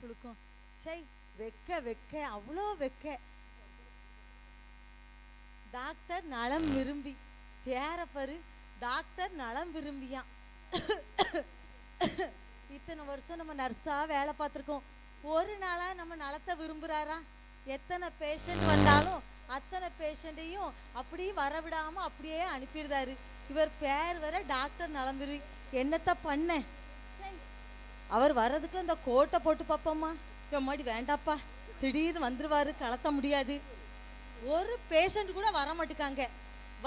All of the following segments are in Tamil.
குளுக்கும். சை, வெக்க வெக்க அவ்வளோ வெக்க. டாக்டர் நலம் விரும்பி, பேரப்பரு டாக்டர் நலம் விரும்பியான். இத்தனை வருஷம் நம்ம நர்ஸா வேலை பார்த்துருக்கோம், ஒரு நாளா நம்ம நலத்தை விரும்புறாரா? எத்தனை பேஷண்ட் வந்தாலும் அத்தனை பேஷண்ட்டையும் அப்படியே வரவிடாம அப்படியே அனுப்பிடுறாரு. இவர் பேர் வர டாக்டர் நலம் விரும்பி. என்னத்த பண்ண, அவர் வர்றதுக்கு இந்த கோட்டை போட்டு பார்ப்போம்மா. எம்மாடி வேண்டாப்பா, திடீர்னு வந்துருவாரு, கலத்த முடியாது. ஒரு பேஷண்ட் கூட வர மாட்டேக்காங்க,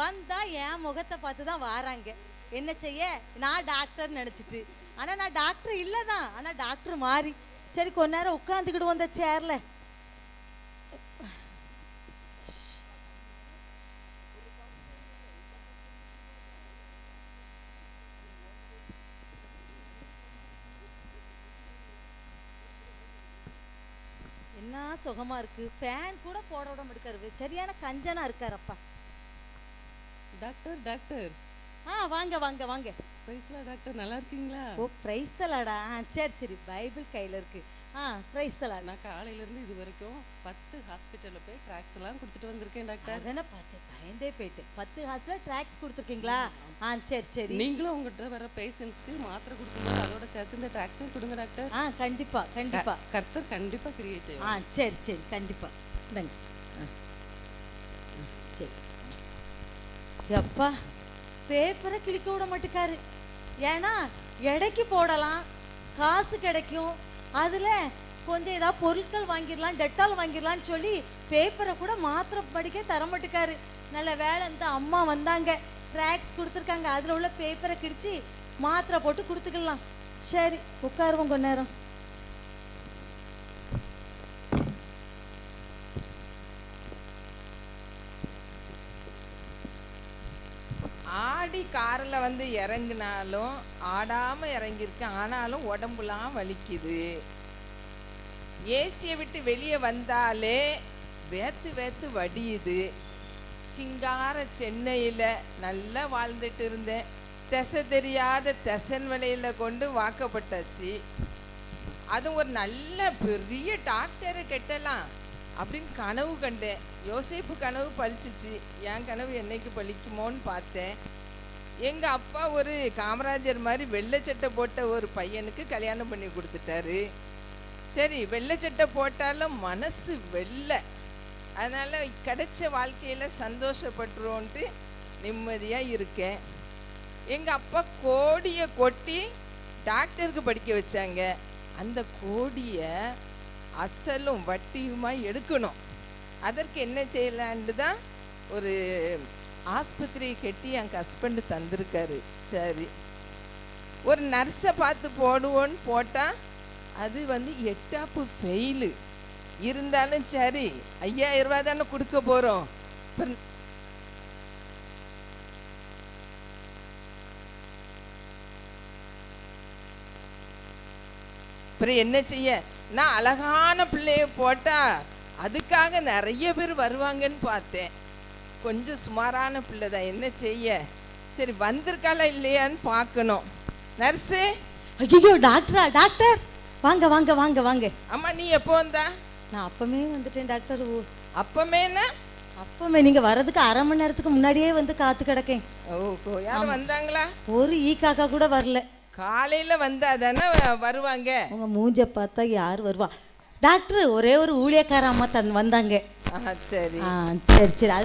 வந்தா என் முகத்தை பார்த்து தான் வாராங்க. என்ன செய்ய, நான் டாக்டர் நினைச்சிட்டு. ஆனா நான் டாக்டர் இல்லதான், ஆனா டாக்டர் மாறி. சரி கொஞ்ச நேரம் உட்காந்துக்கிட்டு வந்த சேர்ல. என்ன சுகமா இருக்கு, ஃபேன் கூட போட விட மாட்டேக்காரு, சரியான கஞ்சனா இருக்காரப்பா. டாக்டர் டாக்டர் வாங்க வாங்க வாங்க. பிரைஸ்லா டாக்டர், நல்லா இருக்கீங்களா? ஓ பிரைஸ் தலாடா, சரி சரி, பைபிள் கையில இருக்கு. பிரைஸ் தலா. நான் காலையில இருந்து இது வரைக்கும் 10 ஹாஸ்பிட்டல்ல போய் ட்ராக்ஸ் எல்லாம் கொடுத்துட்டு வந்திருக்கேன் டாக்டர். அதன பார்த்தேன், பயந்தே போயிட்டேன். 10 ஹாஸ்பிட்டல் ட்ராக்ஸ் கொடுத்துருக்கீங்களா? சரி சரி. நீங்களும் உங்ககிட்ட வர பேஷண்ட்ஸ்க்கு மாத்திரை கொடுக்கும்போது அதோட சேர்த்து இந்த ட்ராக்ஸும் கொடுங்க டாக்டர். கண்டிப்பா கண்டிப்பா, கர்த்தர் கண்டிப்பா கிரியை செய்வார். சரி சரி, கண்டிப்பா. இந்தாங்க. சரி. எப்பா, பேப்பரை கிழிக்க விட மாட்டேக்காரு. ஏன்னா எடைக்கு போடலாம், காசு கிடைக்கும், அதுல கொஞ்சம் ஏதாவது பொருட்கள் வாங்கிடலாம், டெட்டால் வாங்கிடலான்னு சொல்லி பேப்பரை கூட மாத்திரை படிக்க தர மாட்டேக்காரு. நல்ல வேலை இந்த அம்மா வந்தாங்க, ட்ராக்ஸ் கொடுத்துருக்காங்க, அதுல உள்ள பேப்பரை கிழிச்சு மாத்திரை போட்டு கொடுத்துக்கலாம். சரி உட்காருவோம் கொஞ்ச நேரம். ஆடி காரில் வந்து இறங்கினாலும் ஆடாமல் இறங்கியிருக்கு, ஆனாலும் உடம்புலாம் வலிக்குது. ஏசியை விட்டு வெளியே வந்தாலே வேத்து வேத்து வடியுது. சிங்கார சென்னையில் நல்லா வாழ்ந்துட்டு இருந்தேன், திசை தெரியாத தெசன் வலையில் கொண்டு வாக்கப்பட்டாச்சு. அதுவும் ஒரு நல்ல பெரிய டாக்டரை கெட்டலாம் அப்படின்னு கனவு கண்டேன். யோசேப்பு கனவு பழிச்சிச்சு, என் கனவு என்னைக்கு பழிக்குமோன்னு பார்த்தேன். எங்கள் அப்பா ஒரு காமராஜர் மாதிரி வெள்ளை சட்டை போட்ட ஒரு பையனுக்கு கல்யாணம் பண்ணி கொடுத்துட்டாரு. சரி, வெள்ளை சட்டை போட்டாலும் மனசு வெள்ளை, அதனால் கிடைச்ச வாழ்க்கையில் சந்தோஷப்பட்டுருவோன்ட்டு நிம்மதியாக இருக்கேன். எங்கள் அப்பா கோடியை கொட்டி டாக்டருக்கு படிக்க வச்சாங்க. அந்த கோடியை அசலும் வட்டியுமா எடுக்கணும். அதற்கு என்ன செய்யலான்னு தான் ஒரு ஆஸ்பத்திரியை கட்டி என் ஹஸ்பண்டு தந்திருக்காரு. சரி, ஒரு நர்ஸை பார்த்து போடுவோன்னு போட்டால் அது வந்து 8ஆப்பு ஃபெயிலு. இருந்தாலும் சரி, 5000 ரூபா தானே கொடுக்க போகிறோம். அப்புறம் என்ன செய்ய, நான் அழகான பிள்ளைய போட்டா அதுக்காக நிறைய பேர் வருவாங்கன்னு பார்த்தேன். கொஞ்சம் சுமாரான பிள்ளை தான், என்ன செய்ய. சரி, வந்திருக்காளா இல்லையான்னு பார்க்கணும். நர்ஸு. ஐயோ டாக்டரா? டாக்டர் வாங்க வாங்க வாங்க வாங்க. அம்மா, நீ எப்போ வந்தா? நான் அப்பமே வந்துட்டேன் டாக்டர். அப்பமேனா? அப்பமே நீங்க வர்றதுக்கு அரை மணி நேரத்துக்கு முன்னாடியே வந்து காத்து கிடக்கேன். ஓ, யாரும் வந்தாங்களா? ஒரு ஈ காக்கா கூட வரல. காலையில் வந்தா தானே வருவாங்க. உங்க மூஞ்ச பார்த்தா யார் வருவா? டாக்டர் ஒரே ஒரு ஊழியக்கார அம்மா வந்தாங்க. சரி சரி சரி.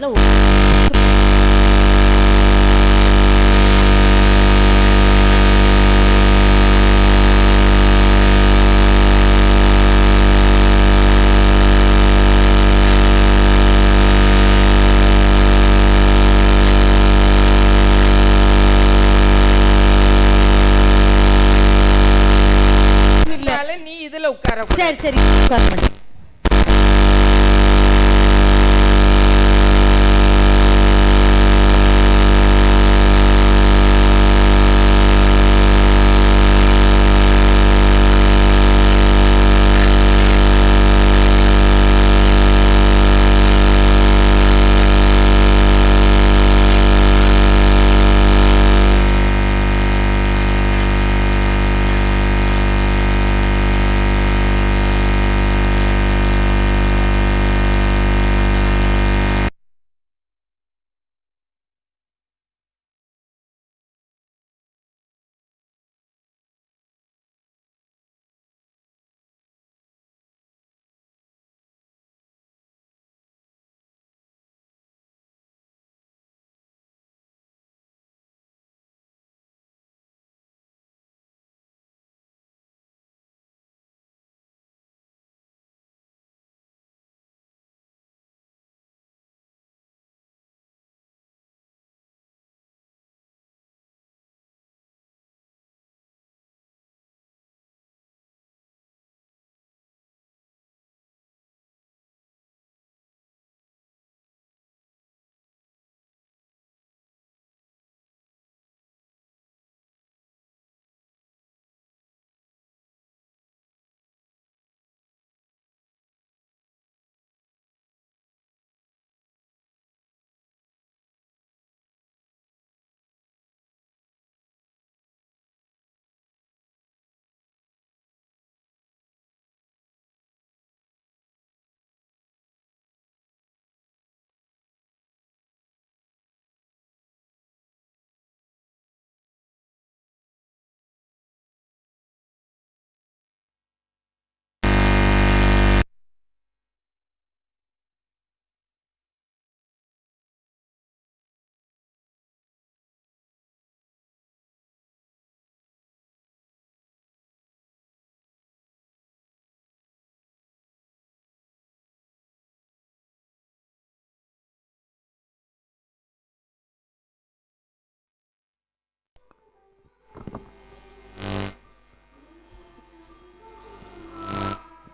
அதுல நீ இதுல உட்கார. சரி சரி, உட்கார மாட்டேன்.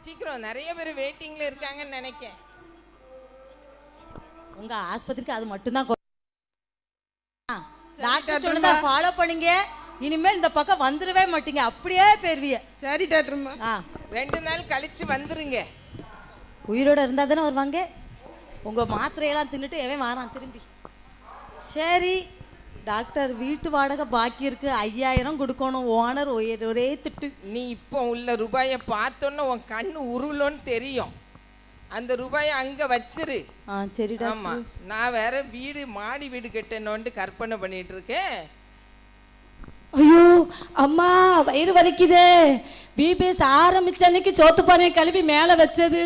சீக்கிரம், நிறைய பேர் வெயிட்டிங்ல இருக்காங்கன்னு நினைக்கேன். உங்க ஆஸ்பத்திரிக்கு அது மட்டும்தான் டாக்டர் சொன்னதை ஃபாலோ பண்ணுங்க. இனிமேல் இந்த பக்கம் வந்துடவே மாட்டீங்க, அப்படியே போயிருவிய. சரி டாக்டர்மா. 2 நாள் கழிச்சு வந்துருங்க. உயிரோட இருந்தா தானே வருவாங்க. உங்க மாத்திரையெல்லாம் தின்னுட்டு எவன் வாரான் திரும்பி. சரி டாக்டர், வீட்டு வாடகை பாக்கி இருக்கு, 5000 கொடுக்கணும். ஓனர் ஒரே திட்டு. நீ இப்போ உள்ள ரூபாயை பார்த்தோன்னு உன் கண்ணு உருளோன்னு தெரியும். அந்த ரூபாயை அங்க வச்சிரு. சரி ஆமா, நான் வேற வீடு மாடி வீடு கட்டணும்னு கற்பனை பண்ணிட்டு இருக்கேன். ஐயோ அம்மா, வயிறு வலிக்குதே. பிபிஎஸ் ஆரம்பிச்ச அன்னைக்கு சோத்து பானையை கழுவி மேலே வச்சது.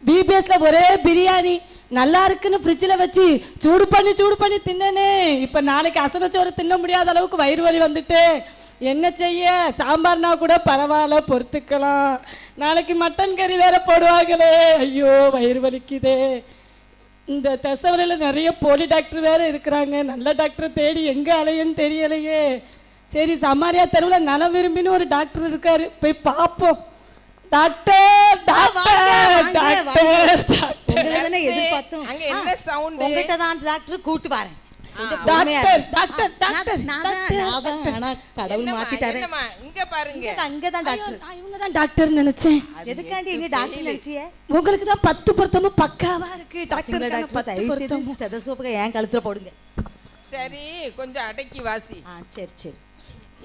பிபிஎஸ்ல ஒரே பிரியாணி நல்லா இருக்குன்னு ஃப்ரிட்ஜில் வச்சு சூடு பண்ணி தின்னனே. இப்போ நாளைக்கு அசனச்சோறு தின்ன முடியாத அளவுக்கு வயிறு வலி வந்துட்டு என்ன செய்ய? சாம்பார்னா கூட பரவாயில்ல, பொறுத்துக்கலாம். நாளைக்கு மட்டன் கறி வேற போடுவாங்களே. ஐயோ வயிறு வலிக்குதே. இந்த தசவலையில் நிறைய போலி டாக்டர் வேற இருக்கிறாங்க. நல்ல டாக்டரை தேடி எங்கே அலையன்னு தெரியலையே. சரி, சமாரியா தெருவில் நலம் விரும்பின்னு ஒரு டாக்டர் இருக்காரு, போய் பார்ப்போம். டாக்டர் டாக்டர் டாக்டர் எதிர்பார்த்தோம். அங்க என்ன சவுண்ட்? உங்ககிட்ட தான் டாக்டர் கூட்டு வரேன். டாக்டர் டாக்டர் டாக்டர் கடவுள் மாத்திட்டாரு. இங்க பாருங்க, அங்கதான் டாக்டர். இவங்க தான் டாக்டர் நினைச்சேன். எதுக்காண்டி இங்க டாக்டர் நினைச்சியே? உங்களுக்கு தான் 10 பொருத்தமும் பக்காவா இருக்கு. டாக்டர் ஸ்டெதஸ்கோப்புக்கு என் கழுத்துல போடுங்க. சரி கொஞ்சம் அடக்கி வாசி. சரி சரி.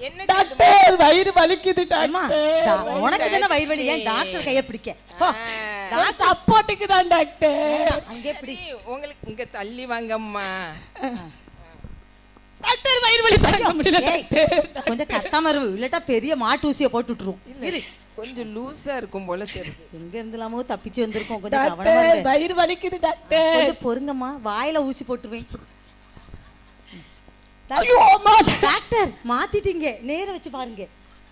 என்ன டாக்டர், வயிறு வலிக்குது டாக்டர். உனக்கு தான வயிறு வலி, ஏன் டாக்டர் கைய பிடிக்க? சப்போர்ட்டுக்கு தான் டாக்டர். அங்கே பிடி. உங்களுக்கு இங்க தள்ளி வாங்கம்மா. டாக்டர், வயிறு வலி தாங்க முடியல டாக்டர். கொஞ்சம் கத்தாம இரு, இல்லட்டா பெரிய மாட்டு ஊசியை போட்டு விட்டுரும். இரு, கொஞ்சம் லூசா இருக்கும் போல தெரியுது. எங்க இருந்துலாமோ தப்பிச்சு வந்திருக்கோம். கொஞ்சம் கவனமா டாக்டர், இருங்க. வயிறு வலிக்குது டாக்டர். கொஞ்சம் பொறுங்கம்மா, வாயில ஊசி போட்டுருவேன். ஐயோ அம்மா. டாக்டர் மாத்திட்டீங்க, நேர வச்சு பாருங்க.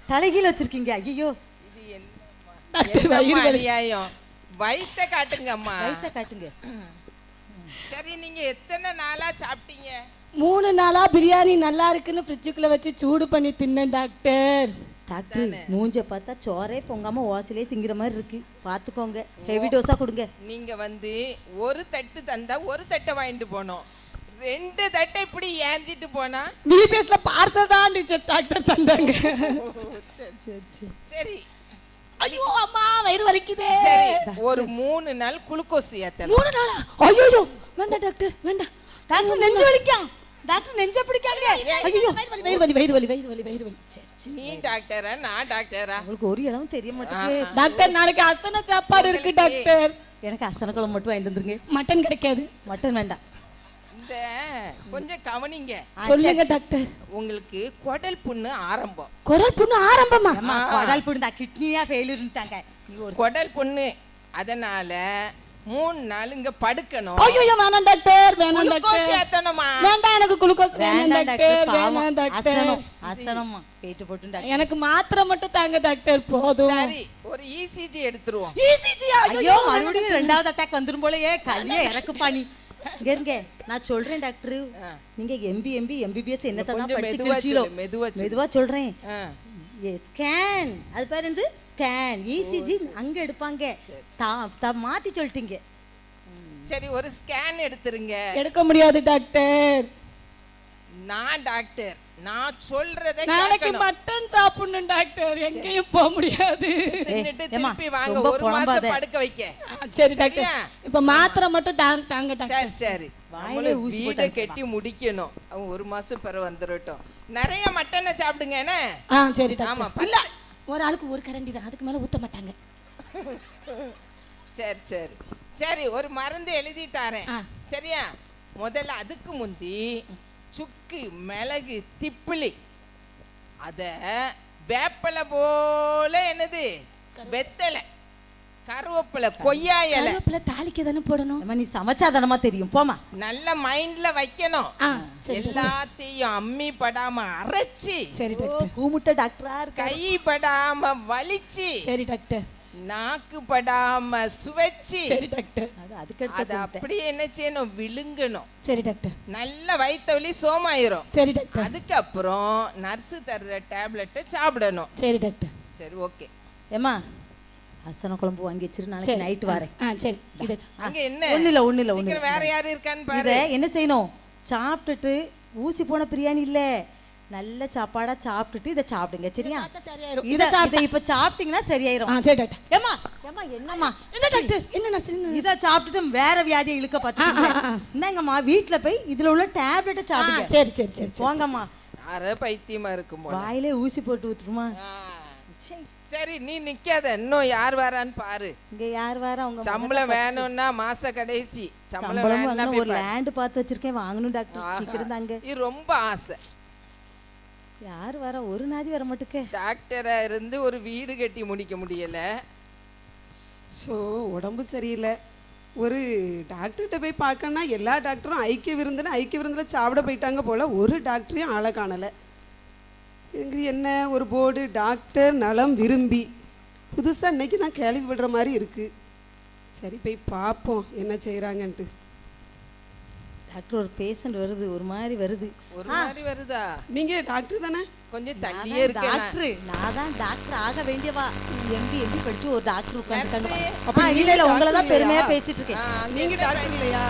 தலைகீழ வச்சிருக்கீங்க. ஐயோ இது என்னம்மா? டாக்டர், வயிறு வலி. அநியாயம். வயித்தை காட்டுங்க அம்மா. வயித்தை காட்டுங்க. சரி, நீங்க எத்தனை நாளா சாப்பிட்டீங்க? 3 நாளா பிரியாணி நல்லா இருக்குன்னு ஃப்ரிட்ஜுக்குள்ள வச்சு சூடு பண்ணி தின்னேன் டாக்டர். டாக்டர், மூஞ்ச பார்த்தா சோறே பொங்காம ஓசிலே திங்கிற மாதிரி இருக்கு, பாத்துக்கோங்க. ஹெவி டோஸா கொடுங்க. நீங்க வந்து ஒரு தட்டு தந்தா ஒரு தட்டை வாங்கிட்டு போனோம், 2 தட்டை இப்படி ஏந்திட்டு போனா பிபிஎஸ்ல பார்சல் தான் டாக்டர் தந்தாங்க. சரி. ஐயோ அம்மா, வயிறு வலிக்குதே. சரி, ஒரு 3 நாள் குளுக்கோஸ் ஏத்தலாம். 3 நாளா? ஐயோ வேண்டாம் டாக்டர், வேண்டாம். டாக்டர், நெஞ்சு வலிக்கும். டாக்டர், நெஞ்ச பிடிக்காங்க. ஐயோ வயிறு வலி. நீ டாக்டரா நான் டாக்டரா? உங்களுக்கு ஒரு இடமும் தெரிய மாட்டேங்குது. டாக்டர், நாளைக்கு அசன சாப்பாடு இருக்கு டாக்டர். எனக்கு அசன குழம்பு மட்டும் வாங்கிட்டு வந்துருங்க. மட்டன் கிடைக்காது. மட்டன் வேண்டாம். இந்த கொஞ்சம் கவனிங்க. சொல்லுங்க டாக்டர். உங்களுக்கு குடல் புண்ணு ஆரம்பம். குடல் புண்ணு ஆரம்பமா? அம்மா, குடல் புண்ணு தான், கிட்னியா ஃபெயிலியர்ன்ட்டாங்க. குடல் புண்ணு, அதனால 3 நாள் இங்க படுக்கணும். ஐயோ வேணாம் டாக்டர், வேணாம் குளுக்கோஸ் டாக்டர். ஏத்தணுமா? வேண்டாம், எனக்கு குளுக்கோஸ் வேண்டாம் டாக்டர். வேணாம் டாக்டர். அசனம் அசனம்மா, பேட்டு போட்டு டாக்டர். எனக்கு மாத்திரை மட்டும் தாங்க டாக்டர், போதும். சரி, ஒரு இசிஜி எடுத்துருவோம். இசிஜி? ஐயோ, மறுபடியும் 2வது அட்டாக் வந்துரும் போலயே. கல்லிய இறக்குப்பா நீ. இங்க இருங்க, நான் சொல்றேன் டாக்டர். நீங்க எம்பிபிஎஸ் என்னத்தை தான் படிச்சு கிழிச்சீங்களோ, மெதுவா சொல்றேன். ஸ்கேன், அது பேர் வந்து ஸ்கேன். இசிஜி அங்க எடுப்பாங்க. மாத்தி சொல்லிட்டீங்க. சரி, ஒரு ஸ்கேன் எடுத்துருங்க. எடுக்க முடியாது டாக்டர். நான் டாக்டர், நான் சொல்றதை நாளைக்கு கேட்கணும். மட்டன் சாப்பிடணும் டாக்டர், எங்கேயும் போக முடியாது. தின்னுட்டு ஏம்மா, திருப்பி வாங்க, ரொம்ப 1 புலம்பாத. மாசம் படுக்க வைக்க. சரி டாக்டர், சரியா? இப்ப மாத்திரை மட்டும் தாங்க டாக்டர். சரி சரி, வாயிலே ஊசி வீடை போட்டாங்க. கட்டி முடிக்கணும். அவங்க 1 மாசம் பிறகு வந்துடட்டும். நிறைய மட்டனை சாப்பிடுங்க என்ன? சரி ஆமா, டாக்டர். இல்ல, ஒரு ஆளுக்கு ஒரு கரண்டி தான், அதுக்கு மேல ஊத்த மாட்டாங்க. சரி சரி சரி, ஒரு மருந்து எழுதி தரேன். சரியா? முதல்ல அதுக்கு முந்தி சுக்கு, மிளகு, திப்பிலி, அத வேப்பலை போல என்னது வெத்தலை, கருவேப்பிலை, கொய்யா இலை, கருவேப்பிலை தாளிக்க தானே போடணும். அம்மா, நீ சமைச்சாதானமா தெரியும், போமா. நல்ல மைண்ட்ல வைக்கணும். எல்லாத்தையும் அம்மி படாம அரைச்சி, சரி டாக்டர். கூமுட்ட டாக்டரா இருக்க. கை படாம வலிச்சு, சரி டாக்டர். நாக்கு படாம சுவைச்சு, சரி டாக்டர். அதுக்கு அது அப்படியே என்ன செய்யணும், விழுங்கணும். சரி டாக்டர். நல்ல வயிற்று வலி சோமாயிரும். சரி டாக்டர். அதுக்கப்புறம் நர்ஸு தர்ற டேப்லெட்டை சாப்பிடணும். சரி டாக்டர். சரி, ஓகே. ஏம்மா, அசன குழம்பு வாங்கி வச்சிரு, நாளைக்கு நைட்டு வரேன். ஆ சரி இதை அங்க என்ன ஒண்ணு இல்ல ஒண்ணு இல்ல ஒண்ணு சீக்கிரம் வேற யாரு இருக்கான்னு பாரு. இதை என்ன செய்யணும், சாப்பிட்டுட்டு ஊசி போன பிரியாணி இல்ல, நல்ல சாப்பாடா சாப்பிட்டுட்டு இதை சாப்பிடுங்க சரியா? சரியாயிரும். இதை இப்ப சாப்பிட்டீங்கன்னா சரியாயிரும். ஆ சரி டாக்டர். ஏமா ஏமா என்னம்மா என்ன டாக்டர் என்ன நான் இதை சாப்பிட்டுட்டு வேற வியாதியை இழுக்க பார்த்துக்கோங்க. இந்தாங்கம்மா வீட்டுல போய் இதுல உள்ள டேப்லெட்டை சாப்பிடுங்க. சரி சரி சரி போங்கம்மா. அரை பைத்தியமா இருக்கும் போல. வாயிலே ஊசி போட்டு ஊத்துட்டுமா? சரி நீ நிக்காத, இன்னும் யார் வரான்னு பாரு. இங்க யார் வேற அவங்க சம்பளம் வேணும்னா மாச கடைசி சம்பளம் சம்பளம் வேணும்னா வாங்கணும். போய் ஒரு பாரு. லேண்ட் பார்த்து வச்சிருக்கேன், வாங்கணும் டாக்டர். ஆஹா. சீக்கிரம் தாங்க. இது ரொம்ப ஆசை. யார் வர, ஒரு நாதி வர மாட்டுக்கு. டாக்டரா இருந்து ஒரு வீடு கட்டி முடிக்க முடியல. ஸோ உடம்பு சரியில்லை, ஒரு டாக்டர்கிட்ட போய் பார்க்கணுன்னா எல்லா டாக்டரும் ஐக்கிய விருந்தில் சாப்பிட போயிட்டாங்க போல், ஒரு டாக்டரையும் ஆளை காணலை. இது என்ன ஒரு போர்டு, டாக்டர் நலம் விரும்பி, புதுசாக இன்னைக்கு தான் கேள்விப்படுற மாதிரி இருக்குது. சரி போய் பார்ப்போம் என்ன செய்கிறாங்கன்ட்டு. டாக்டர் ஒரு பேஷண்ட் வருது, ஒரு மாதிரி வருது. ஒரு மாதிரி வருதா? நீங்கள் டாக்டர் தானே? கொஞ்சம் நான் தள்ளியே தான் இருக்கேன். டாக்டர், நான் தான் டாக்டர் ஆக வேண்டியவா. எம்பி படிச்சு ஒரு டாக்டர் உட்காந்துட்டாங்க. அப்ப இல்ல நீங்க இல்ல உங்களை தான் டாக்டர் பெருமையா இல்லையா? பேசிட்டு இருக்கேன். நீங்கள் டாக்டர் இல்லையா?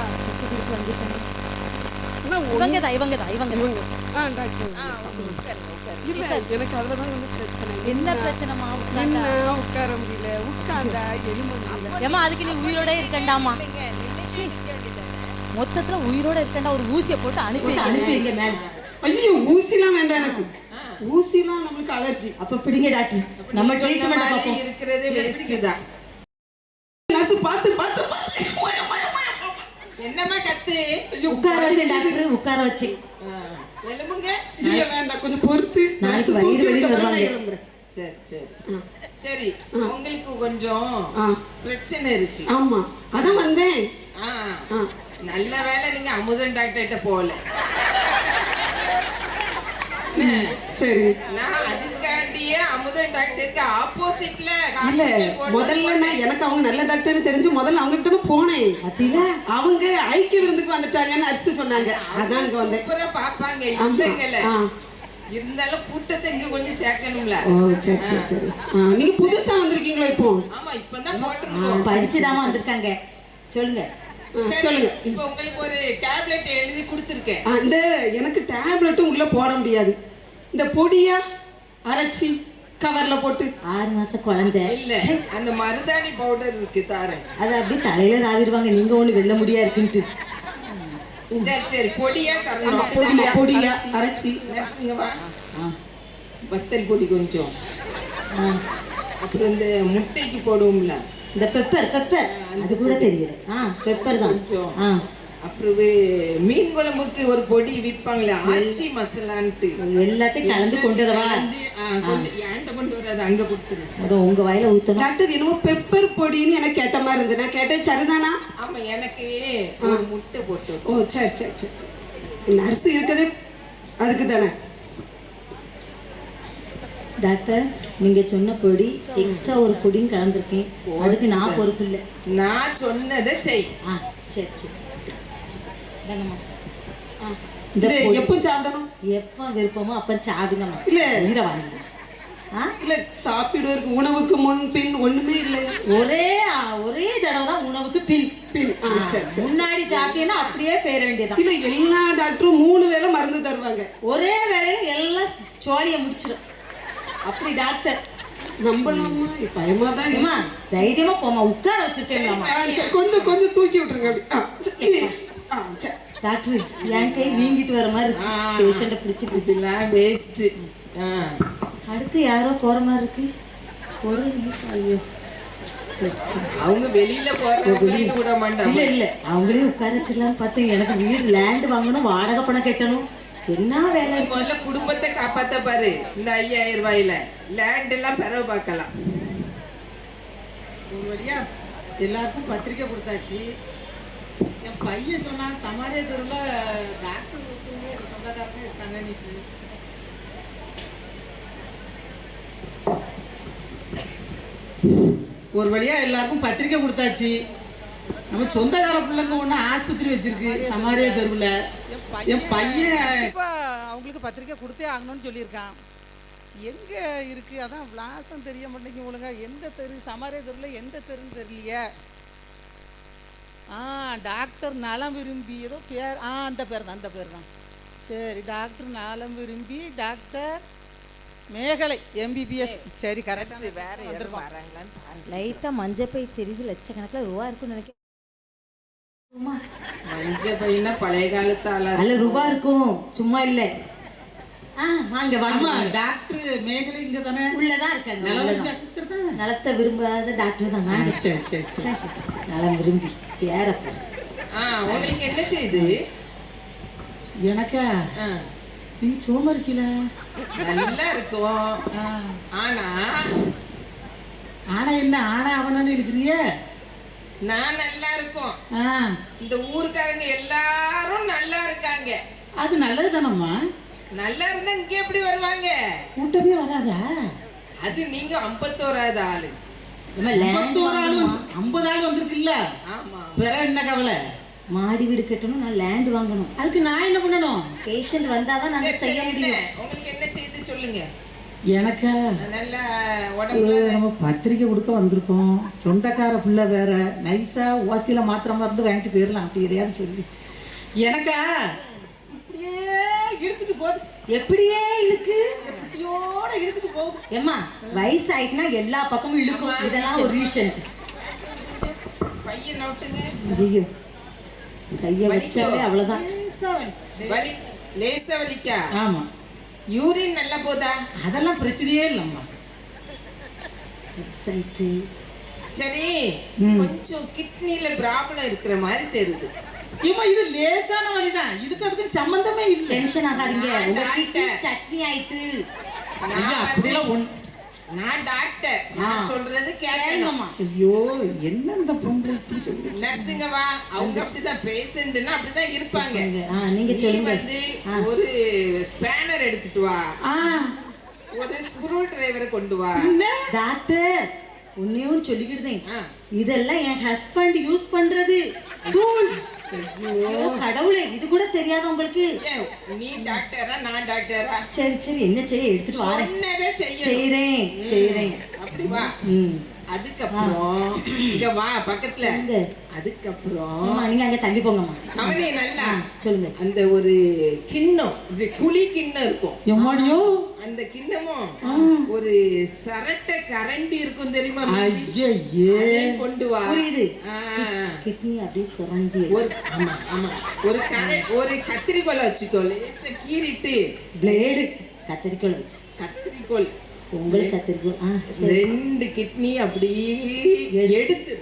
என்ன இவங்க தான் இவங்க தான் இவங்க தான். ஆ டாக்டர் இல்லை, எனக்கு அதில் தான் வந்து பிரச்சனை. என்ன பிரச்சனைமா? என்ன உட்கார முடியல, உட்கார்ந்தா எலும்ப முடியல. ஏமா அதுக்கு நீ உயிரோட இருக்கண்டாமா? மொத்தத்துல உயிரோட இருக்கண்டா, ஒரு ஊசியை போட்டு அனுப்பிங்க மேல. ஐயோ ஊசிலாம் வேண்டாம் எனக்கு, ஊசிலாம் நம்மளுக்கு அலர்ஜி. அப்ப பிடிங்க டாக்டர், நம்ம ட்ரீட்மெண்ட் பார்ப்போம். இருக்கிறதே வேஸ்ட் தான். நர்ஸ் பார்த்து பார்த்து என்னம்மா கத்து? உட்கார வச்சேன் டாக்டர், உட்கார வச்சேன். எலும்புங்க. இல்ல வேண்டாம், கொஞ்சம் பொறுத்து நாளைக்கு வயிறு வலி வருவாங்க. சரி சரி சரி, உங்களுக்கு கொஞ்சம் பிரச்சனை இருக்கு. ஆமா அதான் வந்தேன். நல்ல வேளை நீங்க அமுதன் டாக்டர்கிட்ட போகல. சரி நான் அதுக்காண்டியே அமுதன் டாக்டருக்கு ஆப்போசிட்ல இல்ல முதல்ல நான் எனக்கு அவங்க நல்ல டாக்டர்னு தெரிஞ்சு முதல்ல அவங்க கிட்ட தான் போனேன். அதுல அவங்க ஐக்கிய விருந்துக்கு வந்துட்டாங்கன்னு அரிசி சொன்னாங்க, அதான் இங்க வந்தேன். சூப்பரா பாப்பாங்க இல்லங்கல, இருந்தாலும் கூட்டத்தை இங்க கொஞ்சம் சேர்க்கணும்ல. ஓ சரி சரி சரி. நீங்க புதுசா வந்திருக்கீங்களா இப்போ? ஆமா இப்பதான் போட்டுருக்கோம். படிச்சுதாமா வந்திருக்காங்க. சொல்லுங்க சொல்லுங்க. இப்போ உங்களுக்கு ஒரு டேப்லெட் எழுதி கொடுத்துருக்கேன். அந்த எனக்கு டேப்லெட்டும் உள்ள போட முடியாது, இந்த பொடியா அரைச்சி கவர்ல போட்டு. 6 மாசம் குழந்தை இல்ல அந்த மருதாணி பவுடர் இருக்கு தாரேன், அதை அப்படியே தலையில ராவிடுவாங்க. நீங்க ஒண்ணு வெள்ள முடியா இருக்குன்ட்டு. சரி சரி பொடியா தரணும். பொடியா பொடியா அரைச்சி. நர்ஸுங்க வா, வத்தல் பொடி கொஞ்சம், அப்புறம் இந்த முட்டைக்கு போடுவோம்ல இந்த பெப்பர் அது கூட தெரியல. பெப்பர் தான் கொஞ்சம், அப்புறம் மீன் குழம்புக்கு ஒரு பொடி விற்பாங்களே ஆச்சி மசாலான்ட்டு, எல்லாத்தையும் கலந்து கொண்டு வரவா? கொஞ்சம் ஏன்ட்ட கொண்டு வராது, அங்க கொடுத்துரு. அது உங்க வாயில ஊத்தணும். டாக்டர் என்னமோ பெப்பர் பொடின்னு எனக்கு கேட்ட மாதிரி இருந்தது, நான் கேட்டேன் சரிதானா? ஆமா எனக்கு ஒரு முட்டை போட்டு. ஓ சரி சரி சரி. நர்ஸ் இருக்கதே அதுக்கு தானே. டாக்டர் நீங்க சொன்ன பொடி எக்ஸ்ட்ரா ஒரு பொடியும் கலந்துருக்கேன், அதுக்கு நான் பொறுப்பு இல்லை. நான் சொன்னதை செய். சரி சரி. இது எப்போ சாப்பிடணும்? எப்போ விருப்பமோ அப்போ சாப்பிடுங்கம்மா. இல்ல உயிரை வாங்க. இல்ல சாப்பிடுவதற்கு உணவுக்கு முன் பின் ஒண்ணுமே இல்லை, ஒரே தடவை தான் உணவுக்கு பின். சரி சரி. முன்னாடி சாப்பிட்டீங்கன்னா அப்படியே பேர வேண்டியதான். இல்ல எல்லா டாக்டரும் 3 வேளை மருந்து தருவாங்க, ஒரே வேளையில எல்லாம் சோழியை முடிச்சிடும். அப்படி டாக்டர் நம்பலாமா? பயமா தான். தைரியமா போமா, உட்கார வச்சிருக்கேங்களாமா. கொஞ்சம் கொஞ்சம் தூக்கி விட்டுருங்க அப்படி. டாக்டர் என் கை வீங்கிட்டு வர மாதிரி பேஷண்ட்டை பிடிச்சி இதெல்லாம் வேஸ்ட். அடுத்து யாரோ போற மாதிரி இருக்கு. ஒரு நிமிஷம். ஐயோ சரி சரி. அவங்க வெளியில போறவங்க விட மாட்டாங்க. இல்ல அவங்களே உட்கார வச்சிடலாம்னு பார்த்தேன். எனக்கு வீடு லேண்ட் வாங்கணும், வாடகை பணம் கட்டணும், என்ன வேலை. முதல்ல குடும்பத்தை காப்பாத்த பாரு. இந்த 5000 ரூபாயில லேண்ட் எல்லாம் பெறவு பார்க்கலாம். ஒரு வழியா எல்லாருக்கும் பத்திரிக்கை கொடுத்தாச்சு. என் பையன் சொன்னான் சமாரிய தெருவில் டாக்டர் சொந்தக்காரங்க இருக்காங்கன்னுட்டு. ஒரு வழியா எல்லாருக்கும் பத்திரிக்கை கொடுத்தாச்சு. நம்ம சொந்தக்கார பிள்ளைங்க ஒன்று ஆஸ்பத்திரி வச்சிருக்கு சமாரிய தெருவில். என் பையன் இப்போ அவங்களுக்கு பத்திரிக்கை கொடுத்தே ஆகணும்னு சொல்லியிருக்கான். எங்கே இருக்குது? அதான் விலாசம் தெரிய மாட்டேங்க ஒழுங்கா. எந்த தெரு? சமாரிய தெருவில் எந்த தெருன்னு தெரியலையே. டாக்டர் நலம் விரும்பி ஏதோ பேர். அந்த பேர் தான். சரி, டாக்டர் நலம் விரும்பி டாக்டர் மேகலை எம்பிபிஎஸ். சரி, கரெக்டாக வேற யாரும் வராங்களான்னு பாருங்க. லைட்டா மஞ்சள் பை தெரியுது, லட்சக்கணக்கில் ரூபா இருக்கும்னு நினைக்கிறேன். மஞ்ச பையனா பழைய காலத்து ஆளா அல்ல ரூபா இருக்கும், சும்மா இல்ல. வாங்க வாங்க. ஆமா, டாக்டர் மேகலை இங்க தானே உள்ளதான் இருக்காங்க. நலவரம்பி ஆஸ்பத்திரி தானே? நலத்தை விரும்பாத டாக்டர் தான். வாங்க. சரி சரி சரி. நலம் விரும்பி பேரப்ப. உங்களுக்கு என்ன செய்யுது? எனக்கா? ஆ, நீங்க சோமா இருக்கீங்களா? நல்லா இருக்கும். ஆனா ஆனா என்ன? ஆனா அவனான்னு இருக்கிறிய? நான் நல்லா இருக்கும். ஆ, இந்த ஊருக்காரங்க எல்லாரும் நல்லா இருக்காங்க. அது நல்லது தானம்மா. நல்லா இருந்தா இங்க எப்படி வருவாங்க? கூட்டமே வராதா? அது நீங்க 51வது ஆளு. 51 ஆள் 50 ஆள் வந்திருக்குல்ல. ஆமா, வேற என்ன கவலை? மாடி வீடு கட்டணும், நான் லேண்ட் வாங்கணும். அதுக்கு நான் என்ன பண்ணணும்? பேஷண்ட் வந்தாதான் நாங்க சரி, செய்ய சரி, முடியும். என்ன? உங்களுக்கு என்ன செய்து சொல்லுங்க. எனக்கா? நல்ல உடம்புல நம்ம பத்திரிக்கை கொடுக்க வந்திருக்கோம். சொந்தக்கார பிள்ளை வேற. நைஸா ஓசியில மாத்திரை மருந்து வாங்கிட்டு போயிடலாம். அப்படி எதையாவது சொல்லி எனக்கா இப்படியே இழுத்துட்டு போகுது. எப்படியே இழுக்கு? இப்படியோட இழுத்துட்டு போகுது. ஏம்மா வயசு ஆயிட்டுனா எல்லா பக்கமும் இழுக்கும். இதெல்லாம் ஒரு ரீசன். பையன் நோட்டுங்க. ஐயோ, கைய வச்சாலே அவ்வளவுதான். வலி லேசா வலிக்கா? ஆமா. யூரின் நல்லா போதா? அதெல்லாம் பிரச்சனையே இல்லம்மா. சரி, கொஞ்சம் கிட்னில ப்ராப்ளம் இருக்கிற மாதிரி தெரியுது. ஏம்மா, இது லேசான வலிதான். இதுக்கு அதுக்கும் சம்பந்தமே இல்லை. டென்ஷன் ஆகாதீங்க. உங்க கிட்னி சட்னி ஆயிட்டு. அப்படிலாம் நான் டாக்டர், நான் சொல்றது கேளுங்கம்மா. ஐயோ, என்ன இந்த பொம்பளை இப்படி சொல்லி? நர்ஸுங்க வா, அவங்க அப்படிதான் பேஷண்ட்னா அப்படிதான் இருப்பாங்க. நீங்க நீ சொல்லுங்க. வந்து ஒரு ஸ்பேனர் எடுத்துட்டு வா, ஒரு ஸ்க்ரூ டிரைவரை கொண்டு வா. டாக்டர் உன்னையும் சொல்லிக்கிட்டேன், இதெல்லாம் என் ஹஸ்பண்ட் யூஸ் பண்றது டூல்ஸ். ஐயோ கடவுளே, இது கூட தெரியாத உங்களுக்கு? நீ டாக்டரா நான் டாக்டரா? சரி சரி, என்ன செய்ய எடுத்துட்டு வரேன். செய்றேன். அப்படி வா. அதுக்கப்புறம் இங்க வா பக்கத்துல. அதுக்கப்புறம் நீங்க அங்க தள்ளி போங்கம்மா. அவனே நல்லா சொல்லுங்க. அந்த ஒரு கிண்ணம், குழி கிண்ணம் இருக்கும். எம்மாடியோ, அந்த கிண்ணமும் ஒரு சரட்டை கரண்டி இருக்கும் தெரியுமா? கொண்டு வா. புரியுது. கிட்னி அப்படியே சுரண்டி. ஆமா ஆமா, ஒரு கத்திரிக்கோலை வச்சுக்கோ, லேசா கீறிட்டு. பிளேடு கத்திரிக்கோல் வச்சு. கத்திரிக்கோல் உங்களுக்கு கத்திரிக்கோல். 2 கிட்னி அப்படியே எடுத்து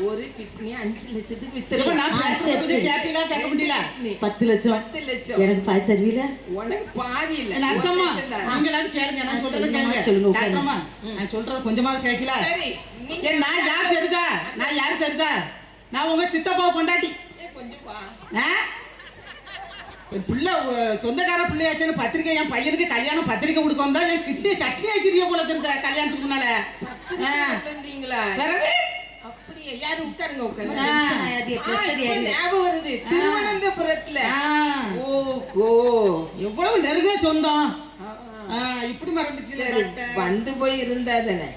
ஒரு கிட்னி 5 லட்சத்துக்கு வித்துருவா. 10 லட்சம். 10 லட்சம் எனக்கு பாதி தருவீல? உனக்கு பாதி இல்ல. நான் சொல்றது கொஞ்சமாவது கேட்கல. சரி, நான் யார் தெரியுதா? நான் உங்க சித்தப்பா பொண்டாட்டி. கொஞ்சம் வா. பிள்ளை சொந்தக்கார பிள்ளையாச்சுன்னு பத்திரிக்கை, என் பையனுக்கு கல்யாணம் பத்திரிக்கை கொடுக்க வந்தா என் கிட்னி சட்னி ஆக்கிறிய போல தெரியுத கல்யாணத்துக்கு முன்னால. வந்தீங்களா? அப்படியே யாரு? உட்காருங்க உட்காருங்க. ஞாபகம் வருது, திருவனந்தபுரத்துல. ஓஹோ, எவ்வளவு நெருங்கின சொந்தம். இப்படி மறந்துச்சு. வந்து போய் இருந்தா தானே.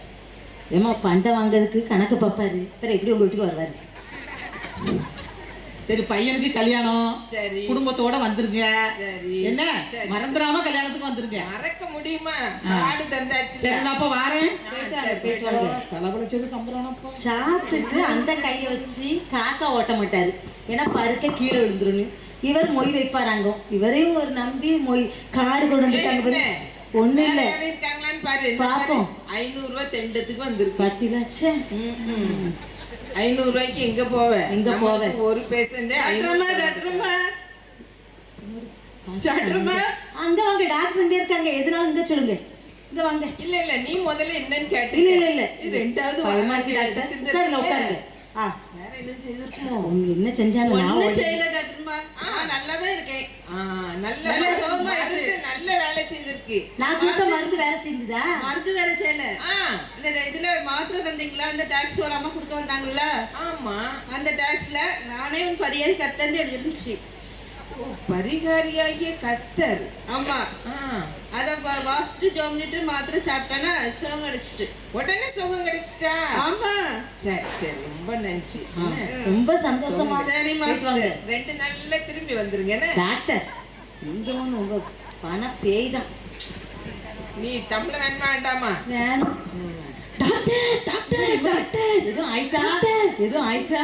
ஏமா பண்டை வாங்குறதுக்கு கணக்கு பார்ப்பாரு. வேற எப்படி உங்க வீட்டுக்கு வருவாரு? சரி, பையனுக்கு கல்யாணம். சரி, குடும்பத்தோட வந்துருங்க. சரி, என்ன மறந்துடாம கல்யாணத்துக்கு வந்துருங்க. மறக்க முடியுமா? காடு தந்தாச்சு. சரி, நான் அப்ப வாரேன். தலைவலிச்சது கம்பரானப்போ. சாப்பிட்டுட்டு அந்த கையை வச்சு காக்கா ஓட்ட மாட்டாரு, ஏன்னா பருக்க கீழே விழுந்துருன்னு. இவர் மொய் வைப்பாராங்க. இவரையும் ஒரு நம்பி மொய் காடு கொண்டு வந்துட்டாங்க. ஒண்ணு இல்ல, இருக்காங்களான்னு பாரு. பாப்போம். 500 ரூபாய் தெண்டத்துக்கு வந்திருக்கு. 10 லட்சம். 500 ரூபாய்க்கு எங்க போவேன்? எங்க போவேன்? ஒரு பேஷண்ட். அங்க வாங்க, டாக்டர் இங்க இருக்காங்க. எதுனாலும் இங்க சொல்லுங்க. இங்க வாங்க. இல்ல இல்ல, நீ முதல்ல என்னன்னு கேட்டு. இல்ல ரெண்டாவது உட்காருங்க. வேற என்ன செய்திருக்கோம்? என்ன செஞ்சாலும் ஒண்ணும் செய்யல டாக்டர்மா. நல்லாதான் இருக்கேன். நல்ல வேலை செய்திருக்கு. நான் கொடுத்த மருந்து வேலை செஞ்சுதா? மருந்து வேலை செய்யல. இந்த இதுல மாத்திரை தந்தீங்களா? அந்த டாக்ஸ் ஒரு அம்மா கொடுக்க வந்தாங்கல்ல? ஆமா, அந்த டாக்ஸ்ல நானே உன் பரியாரி கத்தன்னு எழுதிருந்துச்சு. பரிகாரியாகிய கத்தர். ஆமா அத வாசிட்டு ஜோம் பண்ணிட்டு மாத்திரை சாப்பிட்டேன்னா சுகம் கிடைச்சிட்டு உடனே சுகம் கிடைச்சிட்டா? ஆமா. சரி சரி, ரொம்ப நன்றி. ரொம்ப சந்தோஷமா. சரிம்மா. 2 நாள்ல திரும்பி வந்துருங்க என்ன? டாக்டர் நீங்க ஒன்று உங்க பண பேய் தான். நீ சம்பளம் வேணுமா வேண்டாமா? வேணும். டாக்டர் டாக்டர் டாக்டர் எதுவும் ஆயிட்டா? எதுவும் ஆயிட்டா?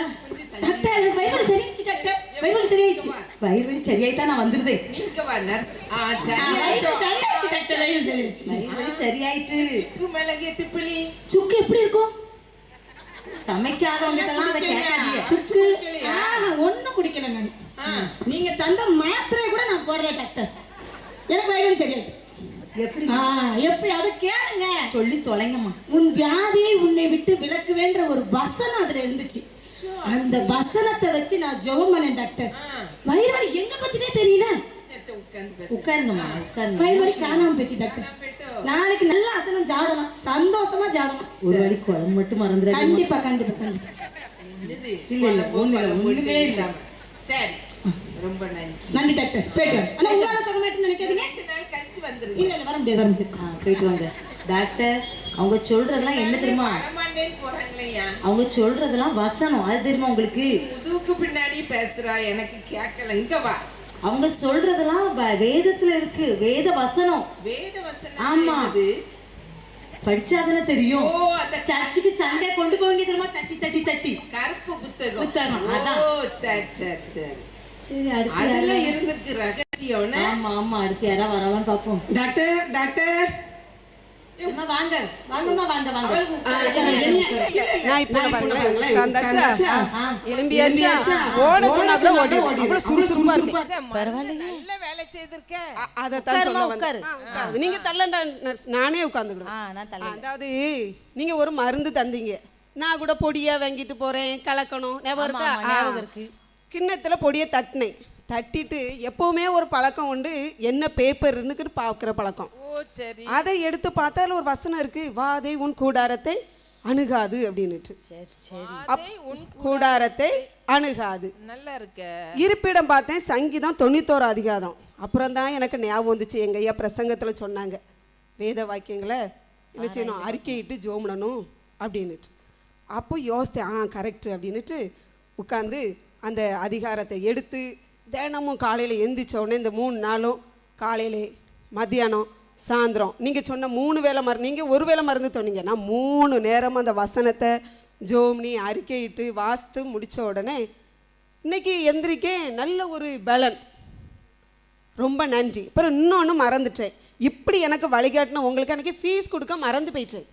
டாக்டர் வயிறு சரியாயிடுச்சு டாக்டர். வயிறு சரியாயிடுச்சு. வயிறு வலி சரியாயிட்டா நான் வந்துருதேன். நீங்க வா நர்ஸ். வயிறு சரியாயிடுச்சு டாக்டர். வயிறு சரியாயிடுச்சு. வயிறு சரியாயிட்டு. சுக்கு மிளகு திப்பிலி. சுக்கு எப்படி இருக்கும்? சமைக்காதவங்கட்டெல்லாம் அதை கேட்காதீங்க. சுக்கு ஒன்றும் குடிக்கல நான். நீங்க தந்த மாத்திரை கூட நான் போடல டாக்டர். எனக்கு வயிறு சரியாயிட்டு. எப்படி எப்படி அதை கேளுங்க. சொல்லி தொலைங்கம்மா. உன் வியாதியை உன்னை விட்டு விலக்குவேன்ற ஒரு வசனம் அதுல இருந்துச்சு. அந்த வசனத்தை வச்சு நான் ஜெபம் பண்ணேன் டாக்டர். வயிறு வலி எங்க போச்சுனே தெரியல. உட்காருங்கம்மா உட்காருங்க. வயிறு வலி காணாம போச்சு டாக்டர். நாளைக்கு நல்ல அசனம் சாடலாம், சந்தோஷமா சாடலாம். ஒரு வழி குழம்பு மட்டும் மறந்துடாதீங்க. கண்டிப்பா கண்டிப்பா கண்டிப்பா. இல்ல இல்ல ஒண்ணுமே இல்ல. சரி, ரொம்ப நன்றி. நன்றி டாக்டர். போயிட்டு வரேன். ஆனா உங்களால சுகமாயிட்டு நினைக்காதீங்க. 2 நாள் கழிச்சு வந்துருங்க. இல்ல இல்ல வர முடியாது வர முடியாது. போயிட்டு வாங்க டாக்டர். அவங்க சொல்றதெல்லாம் என்ன தெரியுமா? வரமாட்டேன்னு போறாங்களையா? அவங்க சொல்றதெல்லாம் வசனம். அது தெரியுமா உங்களுக்கு? முதுகுக்கு பின்னாடி பேசுறா, எனக்கு கேட்கல. இங்க வா. அவங்க சொல்றதெல்லாம் வேதத்துல இருக்கு. வேத வசனம். வேத வசனம். ஆமா. படிச்சாதானே தெரியும். ஓ, அந்த சர்ச்சுக்கு சண்டே கொண்டு போவீங்க தெரியுமா? தட்டி தட்டி தட்டி கருப்பு புத்தகம். புத்தகம். ஓ அதான். சரி சரி சரி. சரி அடுத்து அதுல இருந்திருக்கு ரகசியம். ஆமா ஆமா. அடுத்து யாரா வரலாம்னு பாப்போம். டாக்டர் டாக்டர் அம்மா வாங்க வாங்கம்மா வாங்க வாங்க. நான் இப்போ பாருங்களேன் வந்தாச்சா எலும்பியாச்சா ஓட சொன்னா கூட ஓடி அவ்வளவு சுறுசுறுப்பா இருக்கு. பரவாயில்லையே. நல்ல வேலை செய்திருக்க. அத தான் சொல்ல உட்காரு. வந்தேன். நீங்க தள்ளண்டா நர்ஸ், நானே உட்கார்ந்துக்கிறேன். நான் தள்ளல. அதாவது நீங்க ஒரு மருந்து தந்தீங்க, நான் கூட பொடியா வாங்கிட்டு போறேன் கலக்கணும். ஞாபகம் இருக்கா? ஞாபகம் இருக்கு. கிண்ணத்துல பொடியை தட்டினேன். தட்டிட்டு எப்பவுமே ஒரு பழக்கம் உண்டு, என்ன பேப்பர் இருக்குன்னு பார்க்குற பழக்கம். ஓ சரி. அதை எடுத்து பார்த்தா அதுல ஒரு வசனம் இருக்கு, வாதை உன் கூடாரத்தை அணுகாது அப்படின்னுட்டு. சரி சரி. வாதை உன் கூடாரத்தை அணுகாது. நல்லா இருக்க. இருப்பிடம் பார்த்தேன் சங்கீதம் 91 அதிகாரம். அப்புறம் தான் எனக்கு ஞாபகம் வந்துச்சு, எங்க ஐயா பிரசங்கத்துல சொன்னாங்க வேத வாக்கியங்களை என்ன செய்யணும், அறிக்கையிட்டு ஜோம்னணும் அப்படின்னுட்டு. அப்போ யோசித்தேன், கரெக்டு அப்படின்னுட்டு உட்காந்து அந்த அதிகாரத்தை எடுத்து தினமும் காலையில் எந்திரிச்ச உடனே இந்த 3 நாளும் காலையிலே மத்தியானம் சாயந்தரம் நீங்கள் சொன்ன 3 வேளை நீங்கள் 1 வேளை மருந்து சொன்னீங்க, நான் 3 நேரமும் அந்த வசனத்தை ஜோம்னி அறிக்கையிட்டு வாஸ்து முடித்த உடனே இன்னைக்கு எந்திரிக்கேன் நல்ல ஒரு பலன். ரொம்ப நன்றி. அப்புறம் இன்னொன்று மறந்துட்டேன், இப்படி எனக்கு வழிகாட்டின உங்களுக்கு எனக்கு ஃபீஸ் கொடுக்க மறந்து போயிட்டேன்.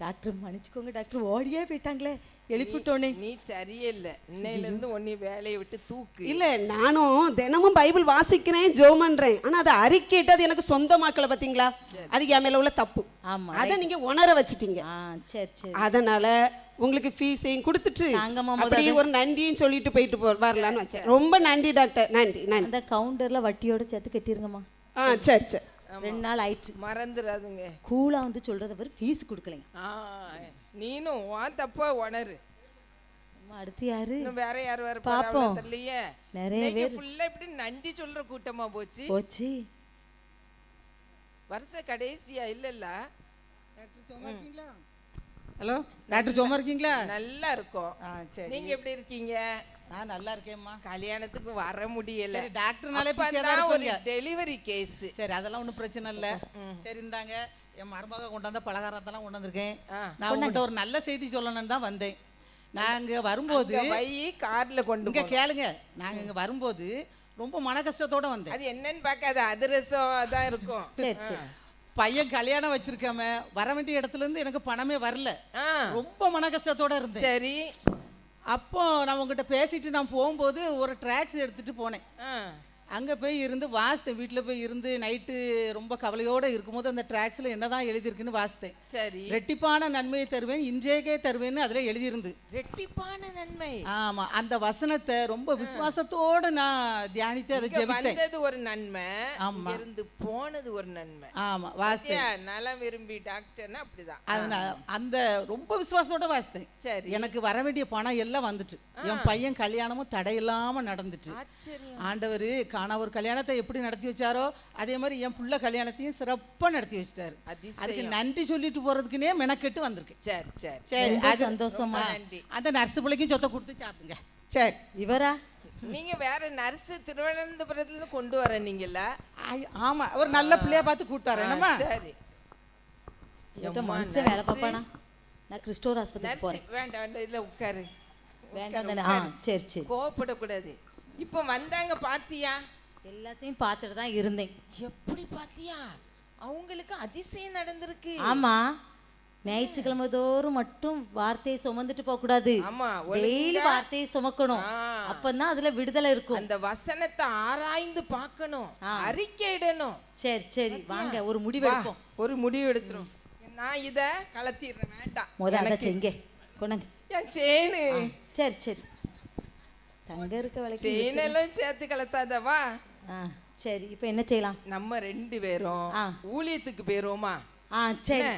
டாக்டர் மன்னிச்சுக்கோங்க டாக்டர், ஓடியே போயிட்டாங்களே எழுப்பிட்டோனே. நீ சரியில்லை, இன்னையில இருந்து உன்னை வேலையை விட்டு தூக்கு. இல்லை, நானும் தினமும் பைபிள் வாசிக்கிறேன் ஜோம் பண்றேன், ஆனால் அதை அறிக்கைட்டு அது எனக்கு சொந்தமாக்கல. பார்த்தீங்களா, அது என் மேல உள்ள தப்பு. ஆமா, அதை நீங்க உணர வச்சிட்டீங்க. சரி சரி. அதனால உங்களுக்கு ஃபீஸையும் கொடுத்துட்டு நாங்கம்மா அப்படியே ஒரு நன்றியும் சொல்லிட்டு போயிட்டு வரலான்னு வச்சேன். ரொம்ப நன்றி டாக்டர், நன்றி நன்றி. அந்த கவுண்டர்ல வட்டியோட சேர்த்து கட்டிருங்கம்மா. சரி சரி. 2 நாள் ஆயிடுச்சு. மறந்துடாதுங்க. கூலா வந்து சொல்றத வர ஃபீஸ் கொடுக்கலைங்க. நீனும் உன் தப்ப உணரு. அடுத்து யாரு? வேற யார் வேற பாப்போம். தெரியலையே. நிறைய பேர் ஃபுல்லா இப்படி நன்றி சொல்ற கூட்டமா போச்சு. வருஷ கடைசியா இல்லல்ல. ஹலோ டாக்டர் சும்மா இருக்கீங்களா? நல்லா இருக்கோம். நீங்க எப்படி இருக்கீங்க? நான் நல்லா இருக்கேன்மா. கல்யாணத்துக்கு வர முடியல. சரி டாக்டர்னாலே ஒரு டெலிவரி கேஸ். சரி அதெல்லாம் ஒன்றும் பிரச்சனை இல்லை. சரி இந்தாங்க என் மருமக கொண்டாந்த பலகாரத்தெல்லாம் கொண்டு வந்திருக்கேன். நான் உங்கள்கிட்ட ஒரு நல்ல செய்தி சொல்லணும்னு தான் வந்தேன். நாங்க வரும்போது கார்ல கொண்டு இங்க கேளுங்க, நாங்க இங்க வரும்போது ரொம்ப மன கஷ்டத்தோட வந்தேன். அது என்னன்னு பார்க்காத அதிரசம் தான் இருக்கும். சரி சரி. பையன் கல்யாணம் வச்சிருக்காம வர வேண்டிய இடத்துல இருந்து எனக்கு பணமே வரல, ரொம்ப மன கஷ்டத்தோட இருந்தேன். சரி, அப்போ நான் உங்ககிட்ட பேசிட்டு நான் போகும்போது ஒரு ட்ராக்ஸ் எடுத்துட்டு போனேன். அங்கே போய் இருந்து வாசித்தேன். வீட்டில் போய் இருந்து நைட்டு ரொம்ப கவலையோடு இருக்கும்போது அந்த ட்ராக்ஸில் என்னதான் எழுதியிருக்குன்னு வாசித்தேன். சரி. ரெட்டிப்பான நன்மையை தருவேன், இன்றைக்கே தருவேன்னு அதில் எழுதியிருந்து. ரெட்டிப்பான நன்மை. ஆமாம், அந்த வசனத்தை ரொம்ப விசுவாசத்தோடு நான் தியானித்து அதை ஜெபித்தேன். வந்தது ஒரு நன்மை, இருந்து போனது ஒரு நன்மை. ஆமாம், வாசித்தேன். நலம் விரும்பி டாக்டர்னா அப்படிதான். அதனால அந்த ரொம்ப விசுவாசத்தோட வாசித்தேன். சரி. எனக்கு வர வேண்டிய பணம் எல்லாம் வந்துட்டு, என் பையன் கல்யாணமும் தடையில்லாமல் நடந்துட்டு. ஆண்டவர் ஒரு கல்யாணத்தை எப்படி நடத்தி வச்சாரோ அதே மாதிரி என் புள்ள கல்யாணத்தையும் சிறப்பா நடத்தி வச்சிட்டாரு. அதுக்கு நன்றி சொல்லிட்டு போறதுக்குனே மெனக்கெட்டு வந்திருக்கு. சரி சரி சரி, அது சந்தோஷமா. அந்த நர்ஸ் பிள்ளைக்கும் சொத்தை கொடுத்து சாப்பிடுங்க. சரி. இவரா? நீங்க வேற நர்ஸ் திருவனந்தபுரத்துல இருந்து கொண்டு வர நீங்கல்ல? ஆமா, ஒரு நல்ல பிள்ளைய பார்த்து கூட்டு வரேன். சரி. மனுஷன் வேலை பாப்பானா? நான் கிறிஸ்டோர் ஆஸ்பத்திரிக்கு போறேன். வேண்டாம் வேண்டாம், இல்ல உட்காரு. வேண்டாம் தானே? சரி சரி. கோவப்படக்கூடாது. இப்போ வந்தாங்க பாத்தியா? எல்லாத்தையும் பார்த்துட்டு தான் இருந்தேன். எப்படி பாத்தியா? அவங்களுக்கு அதிசயம் நடந்திருக்கு. ஆமா, ஞாயிற்றுக்கிழமை தோறும் மட்டும் வார்த்தையை சுமந்துட்டு போக கூடாது. ஆமா, டெய்லி வார்த்தையை சுமக்கணும். அப்பதான் அதுல விடுதலை இருக்கும். அந்த வசனத்தை ஆராய்ந்து பார்க்கணும், அறிக்கையிடணும். சரி சரி, வாங்க ஒரு முடிவு எடுப்போம். ஒரு முடிவு எடுத்துரும். நான் இத கலத்திடுறேன். வேண்டாம், முதல்ல செங்க கொண்டாங்க. என் செயினு. சரி சரி, தங்க இருக்க வேலைக்கு செயினெல்லாம் சேர்த்து கலத்தாதவா. சரி, இப்போ என்ன செய்யலாம்? நம்ம 2 பேரும் ஊழியத்துக்கு போயிருவோமா? சரி.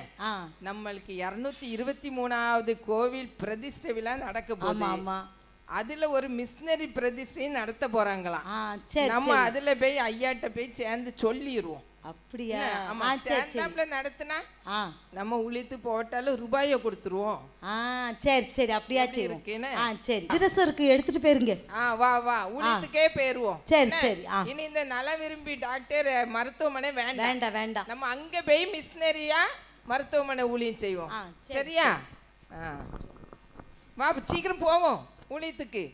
நம்மளுக்கு 223வது கோவில் பிரதிஷ்டை விழா நடக்க போகுது. ஆமா, அதுல ஒரு மிஷனரி பிரதிஷ்டை நடத்த போறாங்களாம். சரி, நம்ம அதுல போய் ஐயாட்ட போய் சேர்ந்து சொல்லிடுவோம். அப்படியா? ஆமா, சேர்ந்தாப்ல நடத்தினா நம்ம உளித்து போட்டாலும் ரூபாயை கொடுத்துருவோம். சரி சரி, அப்படியா செய்வோம். சரி, திருசருக்கு எடுத்துட்டு போயிருங்க. வா வா, உளித்துக்கே போயிருவோம். சரி சரி. இனி இந்த நல விரும்பி டாக்டர் மருத்துவமனை வேண்டாம் வேண்டாம் வேண்டாம். நம்ம அங்க போய் மிஷனரியா மருத்துவமனை ஊழியம் செய்வோம். சரியா? வா, சீக்கிரம் போவோம் ஊழியத்துக்கு.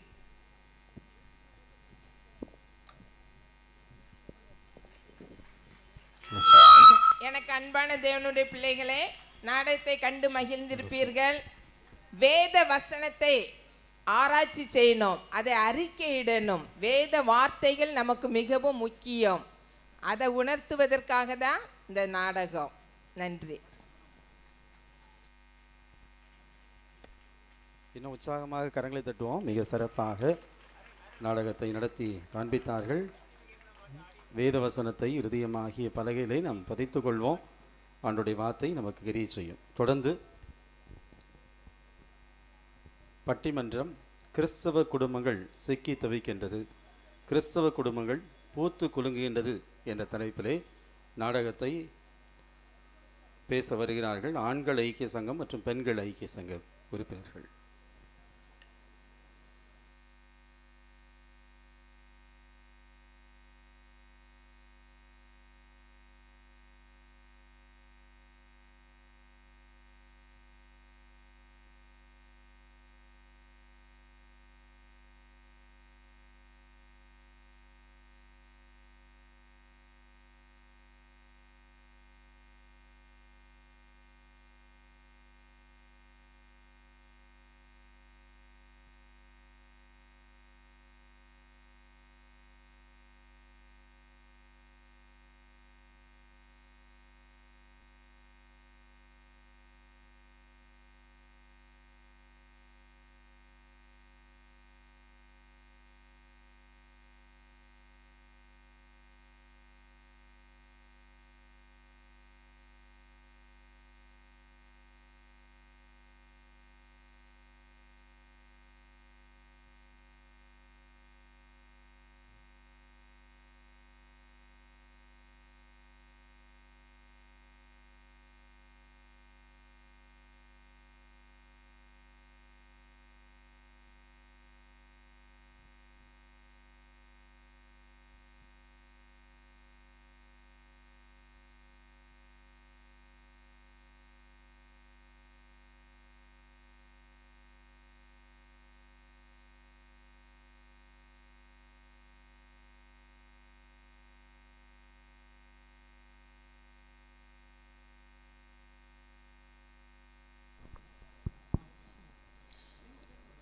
எனக்கு அன்பான தேவனுடைய பிள்ளைகளே, நாடகத்தை கண்டு மகிழ்ந்திருப்பீர்கள். வேத வசனத்தை ஆராய்ச்சி செய்யணும், அதை அறிக்கையிடணும். வேத வார்த்தைகள் நமக்கு மிகவும் முக்கியம். அதை உணர்த்துவதற்காக தான் இந்த நாடகம். நன்றி. இன்னும் உற்சாகமாக கரங்களை தட்டுவோம். மிக சிறப்பாக நாடகத்தை நடத்தி காண்பித்தார்கள். வேத வசனத்தை இருதயமாகிய பலகையிலே நாம் பதித்துக் கொள்வோம். ஆண்டுடைய வார்த்தை நமக்கு கிரியை செய்யும். தொடர்ந்து பட்டிமன்றம் கிறிஸ்தவ குடும்பங்கள் சிக்கி தவிக்கின்றது, கிறிஸ்தவ குடும்பங்கள் பூத்து குலுங்குகின்றது என்ற தலைப்பிலே நாடகத்தை பேச வருகிறார்கள் ஆண்கள் ஐக்கிய சங்கம் மற்றும் பெண்கள் ஐக்கிய சங்க உறுப்பினர்கள்.